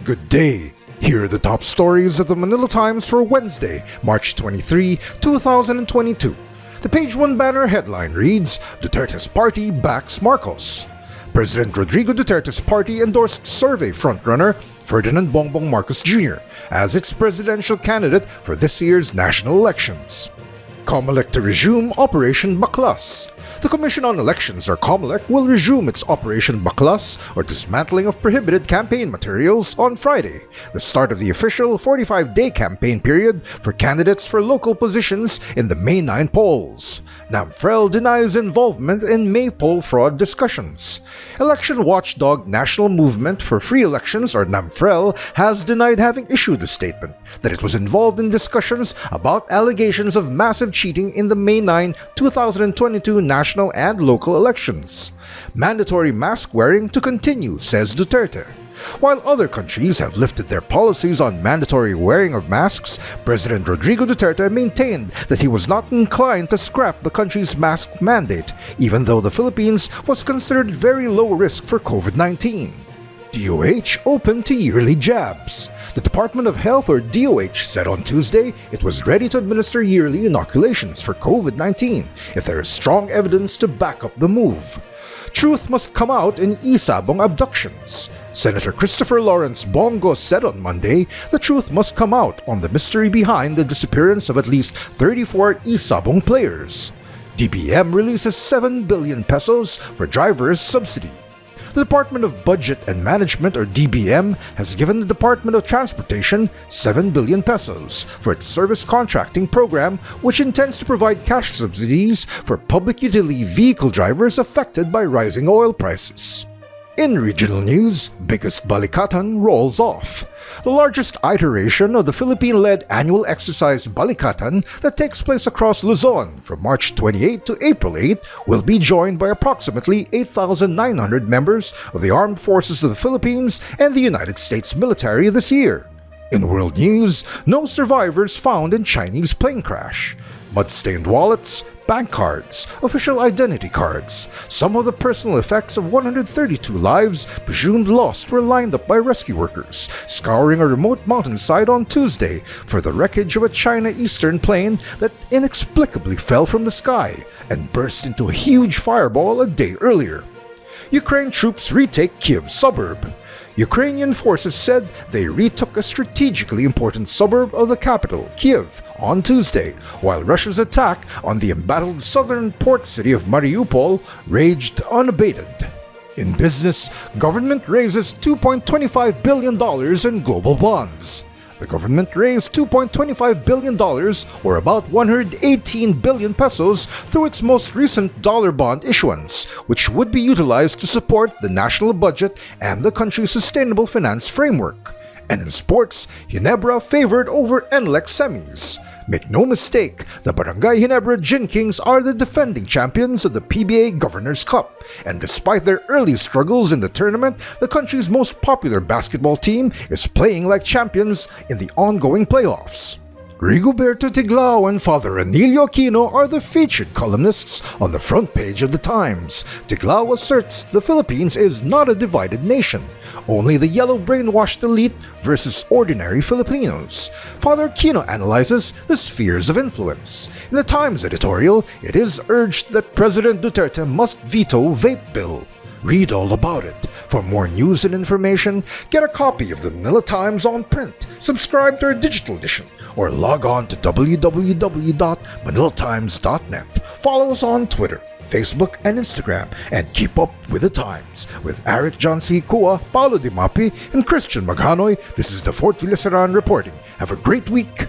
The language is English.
Good day. Here are the top stories of the Manila Times for Wednesday, March 23, 2022. The page 1 banner headline reads, Duterte's party backs Marcos. President Rodrigo Duterte's party endorsed survey frontrunner Ferdinand Bongbong Marcos Jr. as its presidential candidate for this year's national elections. COMELEC to resume Operation Baklas. The Commission on Elections, or COMELEC, will resume its Operation Baklas, or dismantling of prohibited campaign materials, on Friday, the start of the official 45-day campaign period for candidates for local positions in the May 9 polls. NAMFREL denies involvement in May poll fraud discussions. Election watchdog National Movement for Free Elections, or NAMFREL, has denied having issued a statement that it was involved in discussions about allegations of massive cheating in the May 9, 2022 national and local elections. Mandatory mask wearing to continue, says Duterte. While other countries have lifted their policies on mandatory wearing of masks, President Rodrigo Duterte maintained that he was not inclined to scrap the country's mask mandate, even though the Philippines was considered very low risk for COVID-19. DOH open to yearly jabs. The Department of Health, or DOH, said on Tuesday it was ready to administer yearly inoculations for COVID-19 if there is strong evidence to back up the move. Truth must come out in Isabong abductions. Senator Christopher Lawrence Bongo said on Monday the truth must come out on the mystery behind the disappearance of at least 34 Isabong players. DBM releases 7 billion pesos for drivers' subsidy. The Department of Budget and Management, or DBM, has given the Department of Transportation 7 billion pesos for its service contracting program, which intends to provide cash subsidies for public utility vehicle drivers affected by rising oil prices. In regional news, biggest Balikatan rolls off. The largest iteration of the Philippine-led annual exercise Balikatan that takes place across Luzon from March 28 to April 8 will be joined by approximately 8,900 members of the Armed Forces of the Philippines and the United States military this year. In world news, no survivors found in Chinese plane crash. Mud-stained wallets, bank cards, official identity cards. Some of the personal effects of 132 lives presumed lost were lined up by rescue workers, scouring a remote mountainside on Tuesday for the wreckage of a China Eastern plane that inexplicably fell from the sky and burst into a huge fireball a day earlier. Ukraine troops retake Kyiv suburb. Ukrainian forces said they retook a strategically important suburb of the capital, Kyiv, on Tuesday, while Russia's attack on the embattled southern port city of Mariupol raged unabated. In business, government raises $2.25 billion in global bonds. The government raised $2.25 billion, or about 118 billion pesos, through its most recent dollar bond issuance, which would be utilized to support the national budget and the country's sustainable finance framework. And in sports, Ginebra favored over NLEX semis. Make no mistake, the Barangay Ginebra Gin Kings are the defending champions of the PBA Governors Cup, and despite their early struggles in the tournament, the country's most popular basketball team is playing like champions in the ongoing playoffs. Rigoberto Tiglao and Father Anilio Aquino are the featured columnists on the front page of the Times. Tiglao asserts the Philippines is not a divided nation, only the yellow brainwashed elite versus ordinary Filipinos. Father Aquino analyzes the spheres of influence. In the Times editorial, it is urged that President Duterte must veto vape bill. Read all about it. For more news and information, get a copy of the Manila Times on print, subscribe to our digital edition, or log on to www.manilatimes.net. Follow us on Twitter, Facebook, and Instagram, and keep up with the Times. With Eric John C. Kua, Paolo Di Mapi, and Christian Maghanoy, this is the Fort Villaseran reporting. Have a great week.